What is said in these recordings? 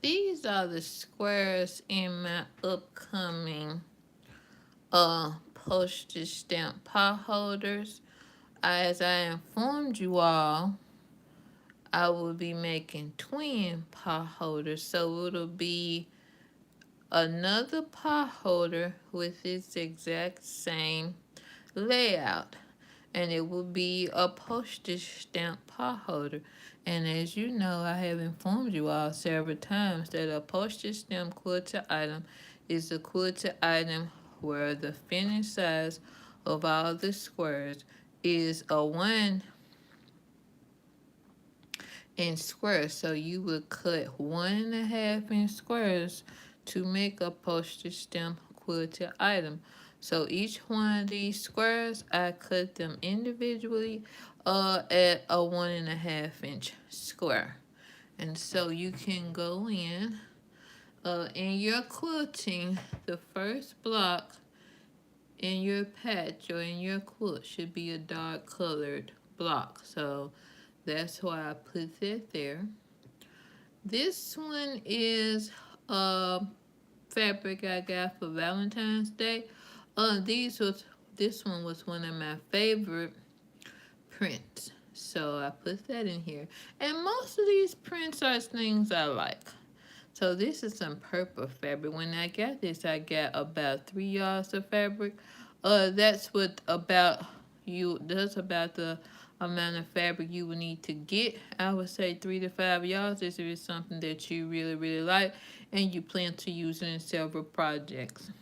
These are the squares in my upcoming postage stamp pot holders. As I informed you all, I will be making twin pot holders, so it'll be another pot holder with its exact same layout, and it will be a postage stamp pot holder. And as you know, I have informed you all several times that a postage stamp quilted item is a quilted item where the finished size of all the squares is a 1 inch square. So you would cut 1.5 inch squares to make a postage stamp quilted item. So each one of these squares, I cut them individually at a 1.5 inch square. And so you can go in your quilting, the first block in your patch or in your quilt should be a dark colored block. So that's why I put that there. This one is fabric I got for Valentine's Day. This one was one of my favorite prints. So I put that in here. And most of these prints are things I like. So this is some purple fabric. When I got this, I got about 3 yards of fabric. That's about the amount of fabric you will need to get. I would say 3 to 5 yards. This is something that you really, really like and you plan to use in several projects.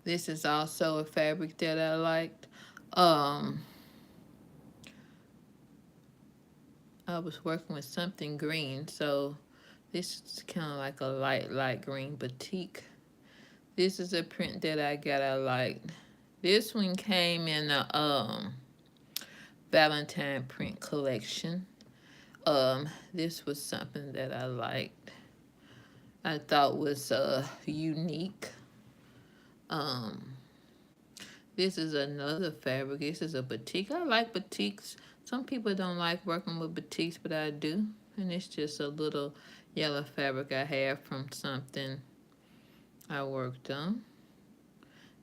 This is also a fabric that I liked. I was working with something green, so this is kind of like a light green batik. This is a print that I got I liked. This one came in a Valentine print collection. This was something that I liked. I thought was unique. This is another fabric. This is a batik. I like batiks. Some people don't like working with batiks, but I do. And it's just a little yellow fabric I have from something I worked on.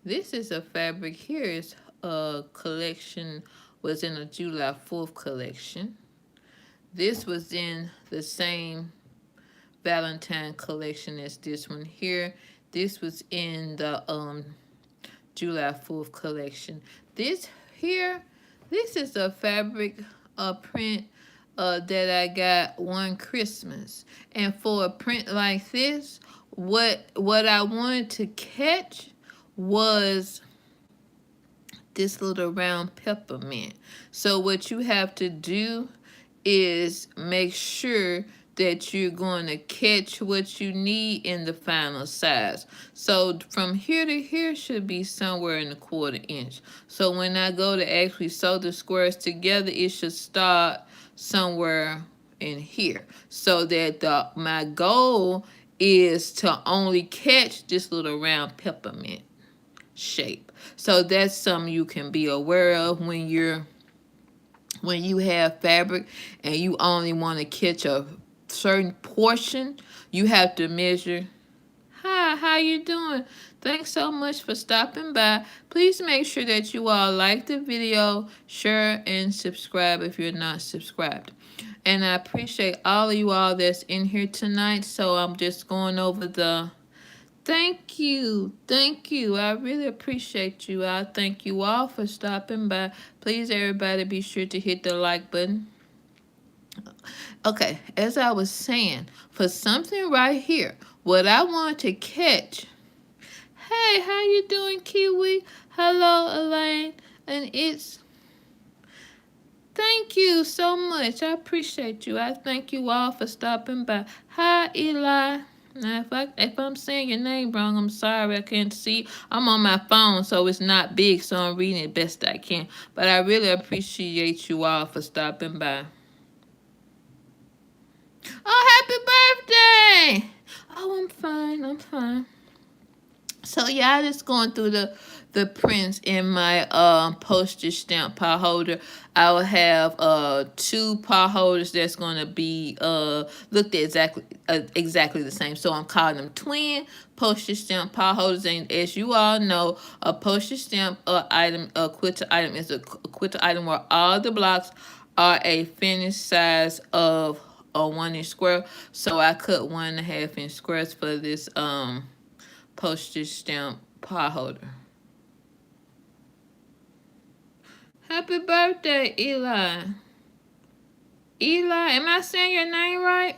This is a fabric here. It's a collection, was in a July 4th collection. This was in the same Valentine collection as this one here. This was in the July 4th collection. This here, this is a fabric print that I got one Christmas. And for a print like this, what I wanted to catch was this little round peppermint. So what you have to do is make sure that you're going to catch what you need in the final size. So from here to here should be somewhere in a 1/4 inch. So when I go to actually sew the squares together, it should start somewhere in here. So that my goal is to only catch this little round peppermint shape. So that's something you can be aware of when you have fabric and you only want to catch a certain portion. You have to measure. Hi, how you doing? Thanks so much for stopping by. Please make sure that you all like the video, share, and subscribe if you're not subscribed. And I appreciate all of you all that's in here tonight. So I'm just going over the thank you. Thank you. I really appreciate you. I thank you all for stopping by. Please, everybody, be sure to hit the like button. Okay, as I was saying, for something right here, what I want to catch. Hey, how you doing, Kiwi? Hello, Elaine. And thank you so much. I appreciate you. I thank you all for stopping by. Hi, Eli. Now, if I'm saying your name wrong, I'm sorry. I can't see. I'm on my phone, so it's not big, so I'm reading it best I can. But I really appreciate you all for stopping by. Oh, happy birthday! Oh, I'm fine. I'm fine. So, yeah, just going through the the prints in my postage stamp pile holder. I will have 2 pile holders that's gonna be looked exactly the same. So I'm calling them twin postage stamp pile holders. And as you all know, a postage stamp item, a quilter item is a quilter item where all the blocks are a finished size of a 1-inch square. So I cut 1.5-inch squares for this postage stamp pile holder. Happy birthday, Eli. Eli, am I saying your name right?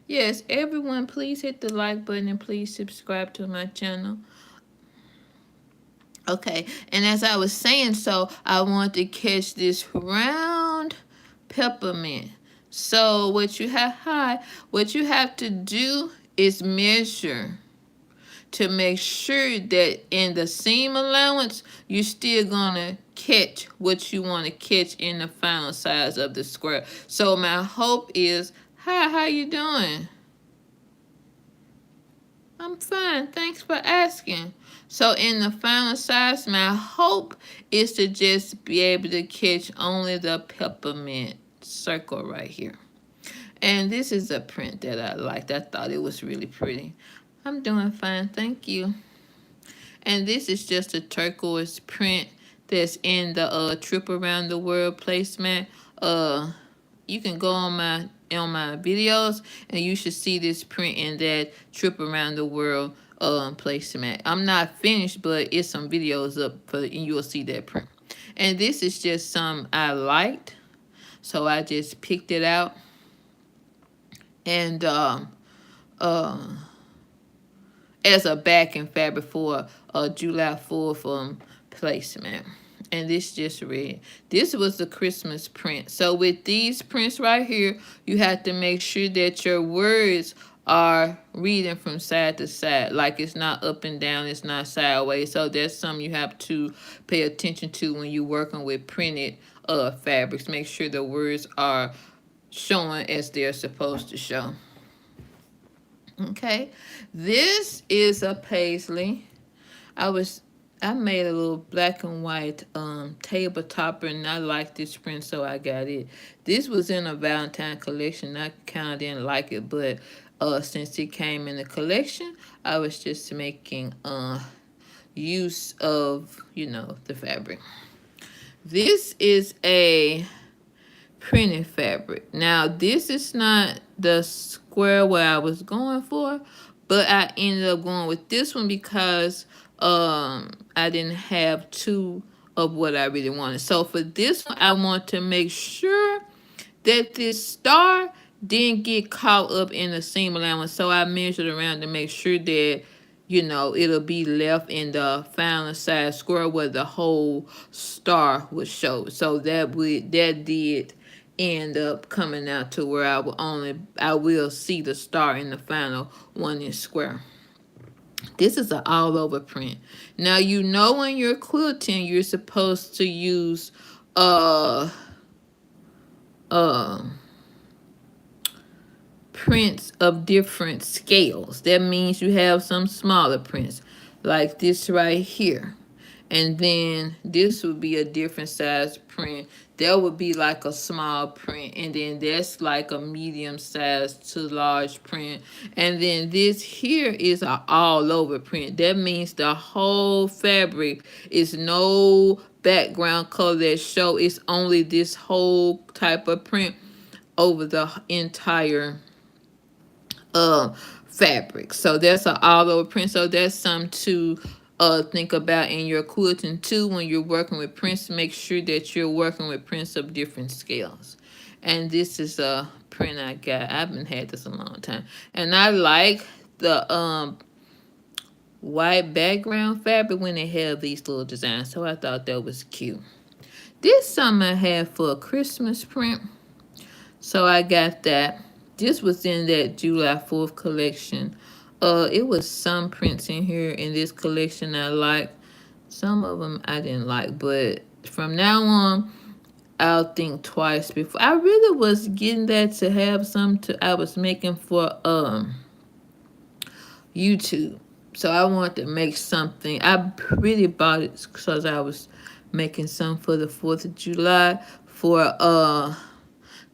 Yes, everyone, please hit the like button and please subscribe to my channel. Okay, and as I was saying, so I want to catch this round peppermint. So what you have to do is measure to make sure that in the seam allowance, you're still gonna catch what you want to catch in the final size of the square. So my hope is, hi, how you doing? I'm fine, thanks for asking. So in the final size, my hope is to just be able to catch only the peppermint circle right here. And this is a print that I liked. I thought it was really pretty. I'm doing fine, thank you. And this is just a turquoise print that's in the Trip Around the World placemat. You can go on my videos and you should see this print in that Trip Around the World placemat. I'm not finished, but it's some videos up and you will see that print. And this is just some I liked, so I just picked it out. And as a backing fabric for a July 4th placement. And this just read. This was the Christmas print. So with these prints right here, you have to make sure that your words are reading from side to side. Like it's not up and down, it's not sideways. So that's something you have to pay attention to when you're working with printed fabrics. Make sure the words are showing as they're supposed to show. Okay, this is a paisley. I made a little black and white table topper, and I like this print, so I got it. This was in a Valentine collection. I kind of didn't like it, but since it came in the collection, I was just making use of, the fabric. This is a printed fabric. Now, this is not the square where I was going for, but I ended up going with this one because I didn't have 2 of what I really wanted. So for this one, I want to make sure that this star didn't get caught up in the seam allowance. So I measured around to make sure that, it'll be left in the final size square where the whole star would show. So that did end up coming out to where I will see the star in the final 1-inch square. This is an all over print. Now when you're quilting, you're supposed to use prints of different scales. That means you have some smaller prints like this right here. And then this would be a different size print. That would be like a small print. And then that's like a medium size to large print. And then this here is an all over print. That means the whole fabric is no background color that show. It's only this whole type of print over the entire fabric. So that's an all over print. So that's something to think about in your quilting too when you're working with prints. Make sure that you're working with prints of different scales. And this is a print I got. I haven't had this a long time. And I like the white background fabric when they have these little designs. So I thought that was cute. This something I had for a Christmas print. So I got that. This was in that July 4th collection. It was some prints in here in this collection I liked. Some of them I didn't like, but from now on, I'll think twice before. I really was getting that to have some I was making for YouTube. So I wanted to make something. I really bought it because I was making some for the 4th of July for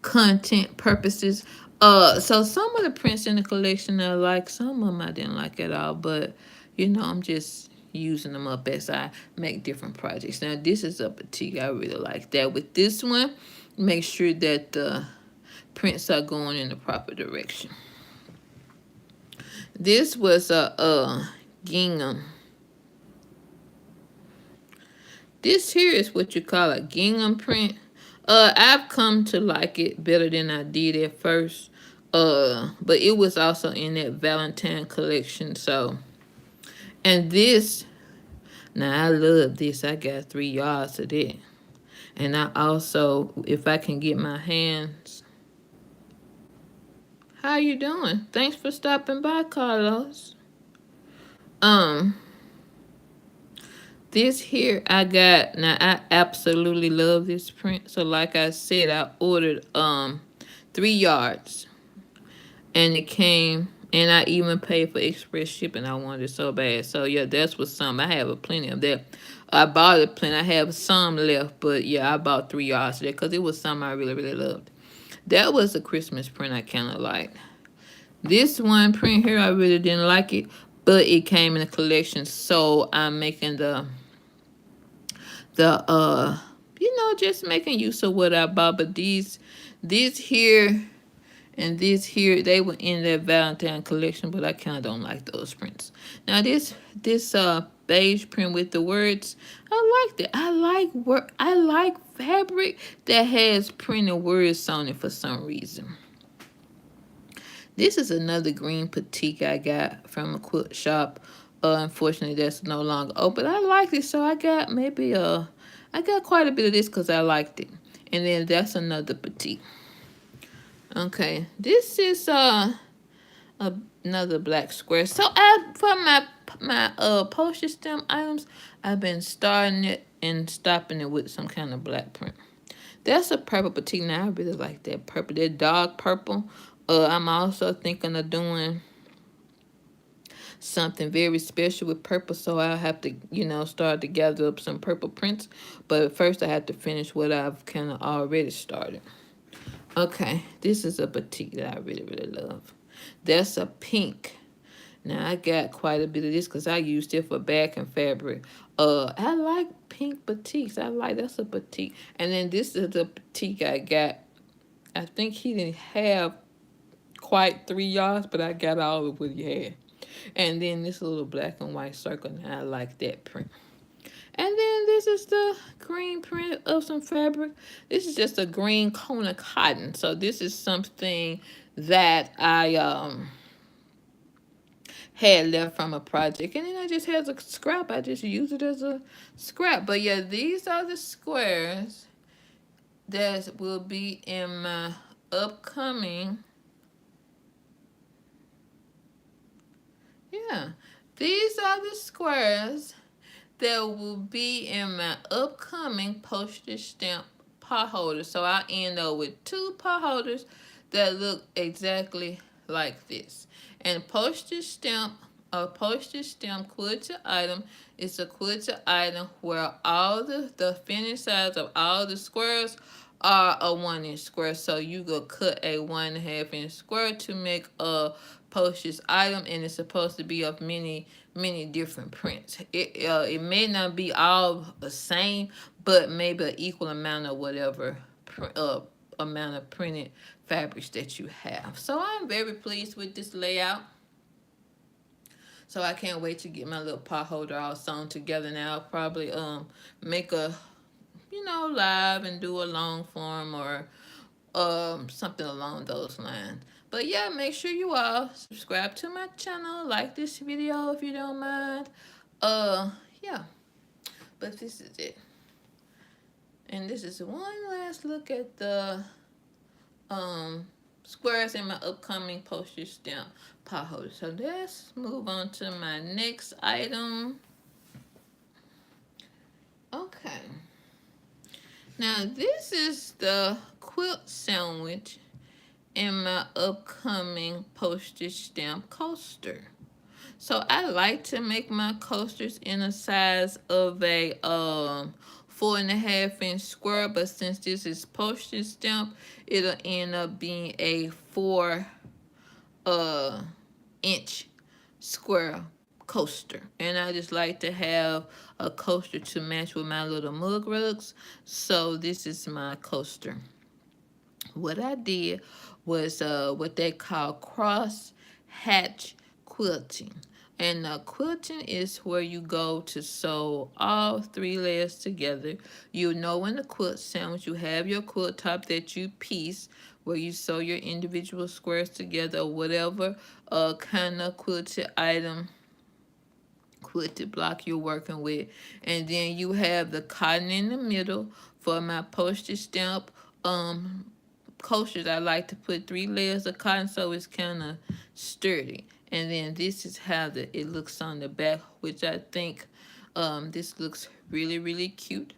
content purposes. So some of the prints in the collection I like, some of them I didn't like at all, but you know, I'm just using them up as I make different projects. Now this is a batik. I really like that. With this one, make sure that the prints are going in the proper direction. This was a gingham. This here is what you call a gingham print. I've come to like it better than I did at first. But it was also in that Valentine collection. So, and this, now I love this. I got 3 yards of that. And I also, if I can get my hands. How you doing? Thanks for stopping by, Carlos. Um, This here I got, now I absolutely love this print. So like I said, I ordered 3 yards. And it came, and I even paid for express shipping. I wanted it so bad. So yeah, that's what some, I have a plenty of that. I bought a plenty. I have some left, but yeah, I bought 3 yards of that because it was something I really, really loved. That was a Christmas print I kind of liked. This one print here, I really didn't like it, but it came in a collection. So I'm making the you know, just making use of what I bought. But these here and this here, they were in that Valentine collection, but I kind of don't like those prints. Now this beige print with the words, I liked it. I like fabric that has printed words on it for some reason. This is another green batik I got from a quilt shop. Unfortunately, that's no longer open. I liked it, so I got maybe I got quite a bit of this because I liked it. And then that's another batik. Okay, this is another black square. So for my postage stamp items, I've been starting it and stopping it with some kind of black print. That's a purple batik. Now I really like that purple, that dark purple. I'm also thinking of doing something very special with purple, so I'll have to, you know, start to gather up some purple prints. But first I have to finish what I've kind of already started. Okay, this is a batik that I really, really love. That's a pink. Now I got quite a bit of this because I used it for backing fabric. I like pink batiks. That's a batik. And then this is the batik I got. I think he didn't have quite 3 yards, but I got all of what he had. And then this little black and white circle, and I like that print. And then this is the green print of some fabric. This is just a green Kona cotton. So this is something that I had left from a project. And then I just had a scrap. I just use it as a scrap. But yeah, these are the squares that will be in my upcoming. Yeah, these are the squares that will be in my upcoming postage stamp pot holder. So I end up with 2 pot holders that look exactly like this. And a postage stamp quilted item is a quilted item where all the finished size of all the squares are a 1-inch square. So you go cut a 1.5-inch square to make a postage item, and it's supposed to be of many different prints. It may not be all the same, but maybe an equal amount of whatever amount of printed fabrics that you have. So I'm very pleased with this layout. So I can't wait to get my little pot holder all sewn together. Now I'll probably make a, you know, live and do a long form or something along those lines. But yeah, make sure you all subscribe to my channel, like this video if you don't mind. Yeah, but this is it. And this is one last look at the squares in my upcoming postage stamp pot holder. So let's move on to my next item. Okay. Now this is the quilt sandwich in my upcoming postage stamp coaster. So I like to make my coasters in a size of a 4.5 inch square, but since this is postage stamp, it'll end up being a 4 inch square coaster. And I just like to have a coaster to match with my little mug rugs. So this is my coaster. What I did was what they call cross hatch quilting. And quilting is where you go to sew all 3 layers together. You know, in the quilt sandwich, you have your quilt top that you piece, where you sew your individual squares together, or whatever kind of quilted item, quilted block you're working with. And then you have the cotton in the middle. For my postage stamp coasters, I like to put 3 layers of cotton so it's kind of sturdy. And then this is how it looks on the back, which I think this looks really, really cute.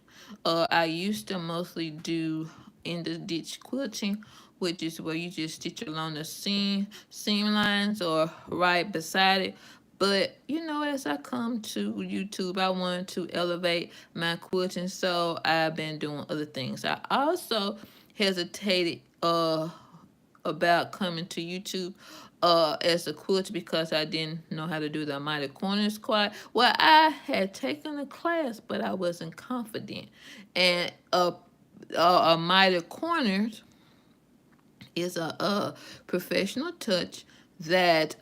I used to mostly do in the ditch quilting, which is where you just stitch along the seam lines or right beside it. But you know, as I come to YouTube, I wanted to elevate my quilting, so I've been doing other things. I also hesitated about coming to YouTube as a quilter because I didn't know how to do the mighty corners quite. Well, I had taken a class, but I wasn't confident. And a mighty corners is a professional touch that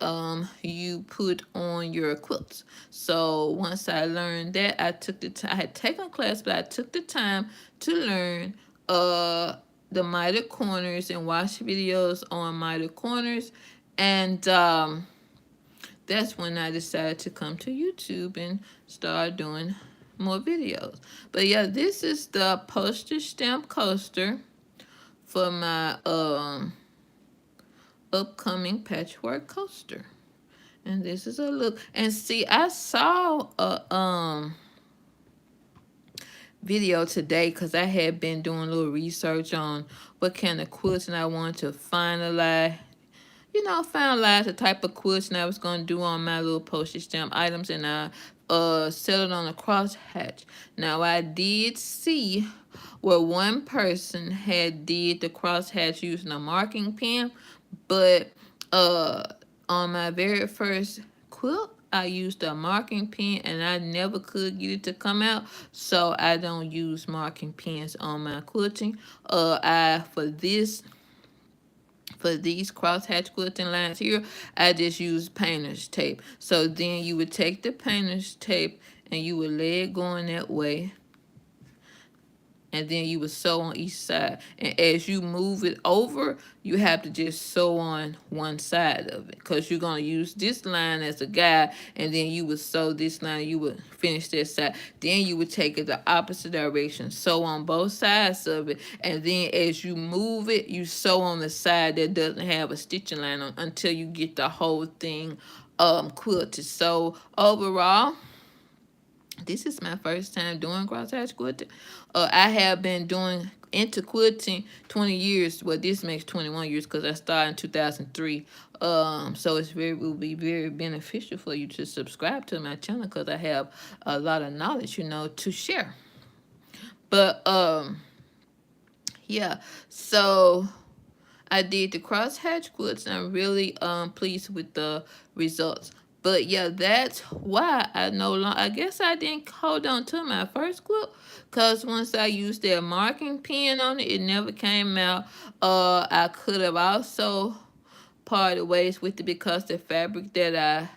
you put on your quilts. So once I learned that, I took the time. I had taken a class, but I took the time to learn the miter corners and watch videos on miter corners, and that's when I decided to come to YouTube and start doing more videos. But yeah, this is the postage stamp coaster for my upcoming patchwork coaster. And this is a look. And see, I saw a video today because I had been doing a little research on what kind of quilting I wanted to finalize. You know, finalize the type of quilting I was going to do on my little postage stamp items, and I settled on a crosshatch. Now, I did see where one person had did the crosshatch using a marking pen, but on my very first quilt, I used a marking pen and I never could get it to come out, so I don't use marking pens on my quilting. For these crosshatch quilting lines here, I just use painter's tape. So then you would take the painter's tape and you would lay it going that way, and then you would sew on each side. And as you move it over, you have to just sew on one side of it, because you're going to use this line as a guide, and then you would sew this line, you would finish this side. Then you would take it the opposite direction, sew on both sides of it, and then as you move it, you sew on the side that doesn't have a stitching line on until you get the whole thing quilted. So overall, this is my first time doing crosshatch quilting. I have been doing into quilting 20 years. Well, this makes 21 years because I started in 2003. So it will be very beneficial for you to subscribe to my channel because I have a lot of knowledge, to share. But yeah, so I did the crosshatch quilts and I'm really pleased with the results. But yeah, that's why I guess I didn't hold on to my first quilt, because once I used that marking pen on it, it never came out. I could have also parted ways with it because the fabric that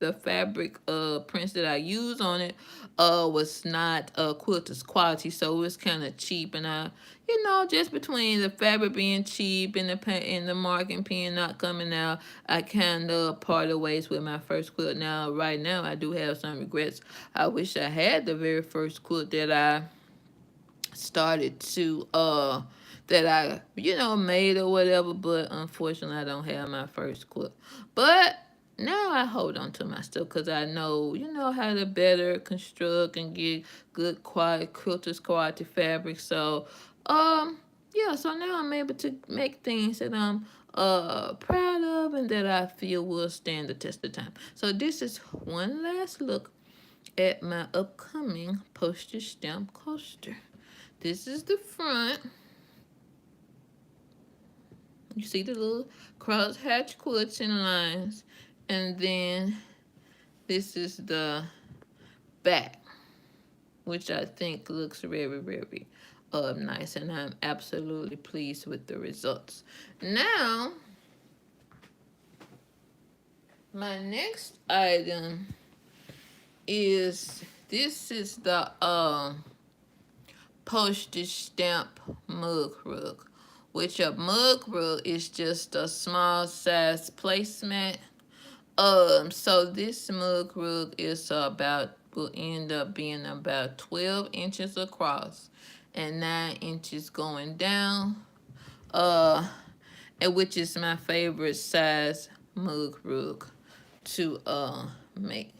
the fabric prints that I use on it was not quilter's quality, so it was kind of cheap. And I, just between the fabric being cheap and the marking pen not coming out, I kind of parted ways with my first quilt. Now, right now, I do have some regrets. I wish I had the very first quilt that I started to that I made or whatever, but unfortunately I don't have my first quilt. But now I hold on to my stuff because I know how to better construct and get good quality quilters quality fabric. So yeah, so now I'm able to make things that I'm proud of them that I feel will stand the test of time. So this is one last look at my upcoming postage stamp coaster. This is the front. You see the little crosshatch quilting lines. And then this is the back, which I think looks very, very nice. And I'm absolutely pleased with the results. Now, my next item is, this is the postage stamp mug rug, which a mug rug is just a small size placemat. So this mug rug is will end up being about 12 inches across and 9 inches going down, and which is my favorite size mug rug to make.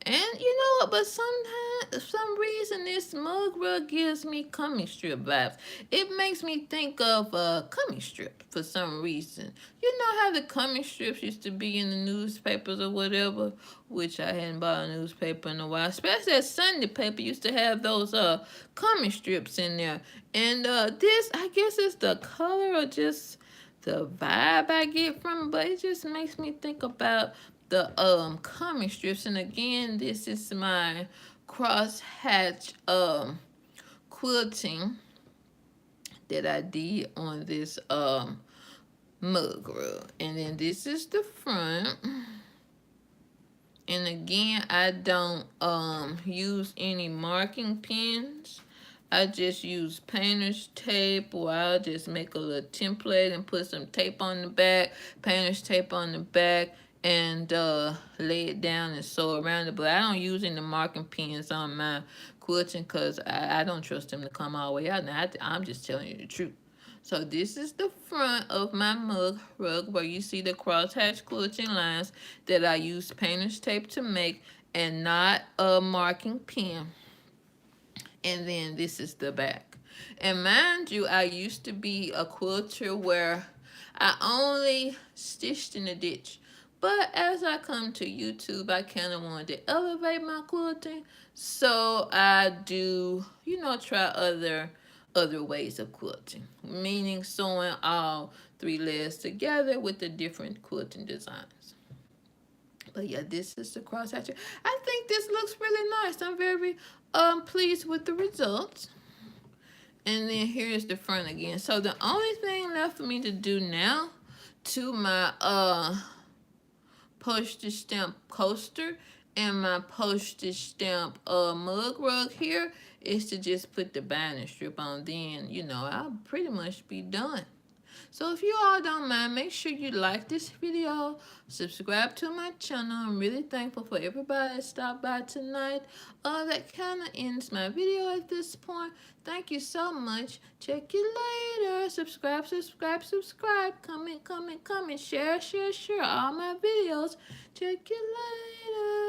And you know what, but sometimes, for some reason, this mug rug gives me comic strip vibes. It makes me think of a comic strip for some reason. You know how the comic strips used to be in the newspapers or whatever, which I hadn't bought a newspaper in a while. Especially that Sunday paper used to have those comic strips in there. And this, I guess it's the color or just the vibe I get from it, but it just makes me think about the comic strips. And again, this is my crosshatch quilting that I did on this mug rug. And then this is the front. And again, I don't use any marking pens. I just use painter's tape, or I'll just make a little template and put some tape on the back, painter's tape on the back, and lay it down and sew around it. But I don't use any marking pens on my quilting because I don't trust them to come all the way out. Now, I'm just telling you the truth. So this is the front of my mug rug, where you see the crosshatch quilting lines that I use painter's tape to make and not a marking pen. And then this is the back. And mind you, I used to be a quilter where I only stitched in the ditch. But as I come to YouTube, I kind of wanted to elevate my quilting. So I do, try other ways of quilting. Meaning sewing all 3 layers together with the different quilting designs. But yeah, this is the crosshatch. I think this looks really nice. I'm very pleased with the results. And then here's the front again. So the only thing left for me to do now to my postage stamp coaster and my postage stamp mug rug here is to just put the binding strip on. Then, I'll pretty much be done. So if you all don't mind, make sure you like this video, subscribe to my channel. I'm really thankful for everybody that stopped by tonight. That kind of ends my video at this point. Thank you so much. Check you later. Subscribe, subscribe, subscribe. Comment, comment, comment. Share, share, share all my videos. Check you later.